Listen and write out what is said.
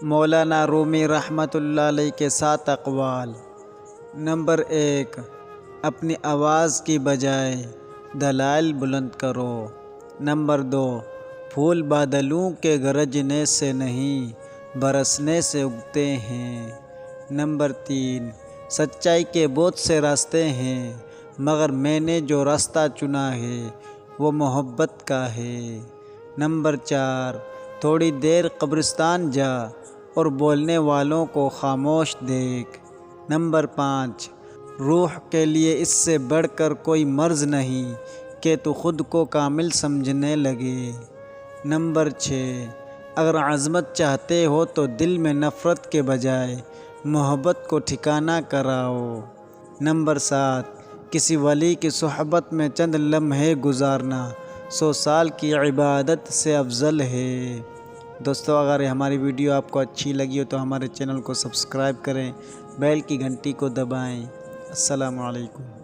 مولانا رومی رحمۃ اللہ علیہ کے 7 اقوال۔ نمبر 1، اپنی آواز کی بجائے دلائل بلند کرو۔ نمبر 2، پھول بادلوں کے گرجنے سے نہیں برسنے سے اگتے ہیں۔ نمبر 3، سچائی کے بہت سے راستے ہیں مگر میں نے جو راستہ چنا ہے وہ محبت کا ہے۔ نمبر 4، تھوڑی دیر قبرستان جا اور بولنے والوں کو خاموش دیکھ۔ نمبر 5، روح کے لیے اس سے بڑھ کر کوئی مرض نہیں کہ تو خود کو کامل سمجھنے لگے۔ نمبر 6، اگر عظمت چاہتے ہو تو دل میں نفرت کے بجائے محبت کو ٹھکانہ کراؤ۔ نمبر 7، کسی ولی کی صحبت میں چند لمحے گزارنا 100 سال کی عبادت سے افضل ہے۔ دوستو، اگر ہماری ویڈیو آپ کو اچھی لگی ہو تو ہمارے چینل کو سبسکرائب کریں، بیل کی گھنٹی کو دبائیں۔ السلام علیکم۔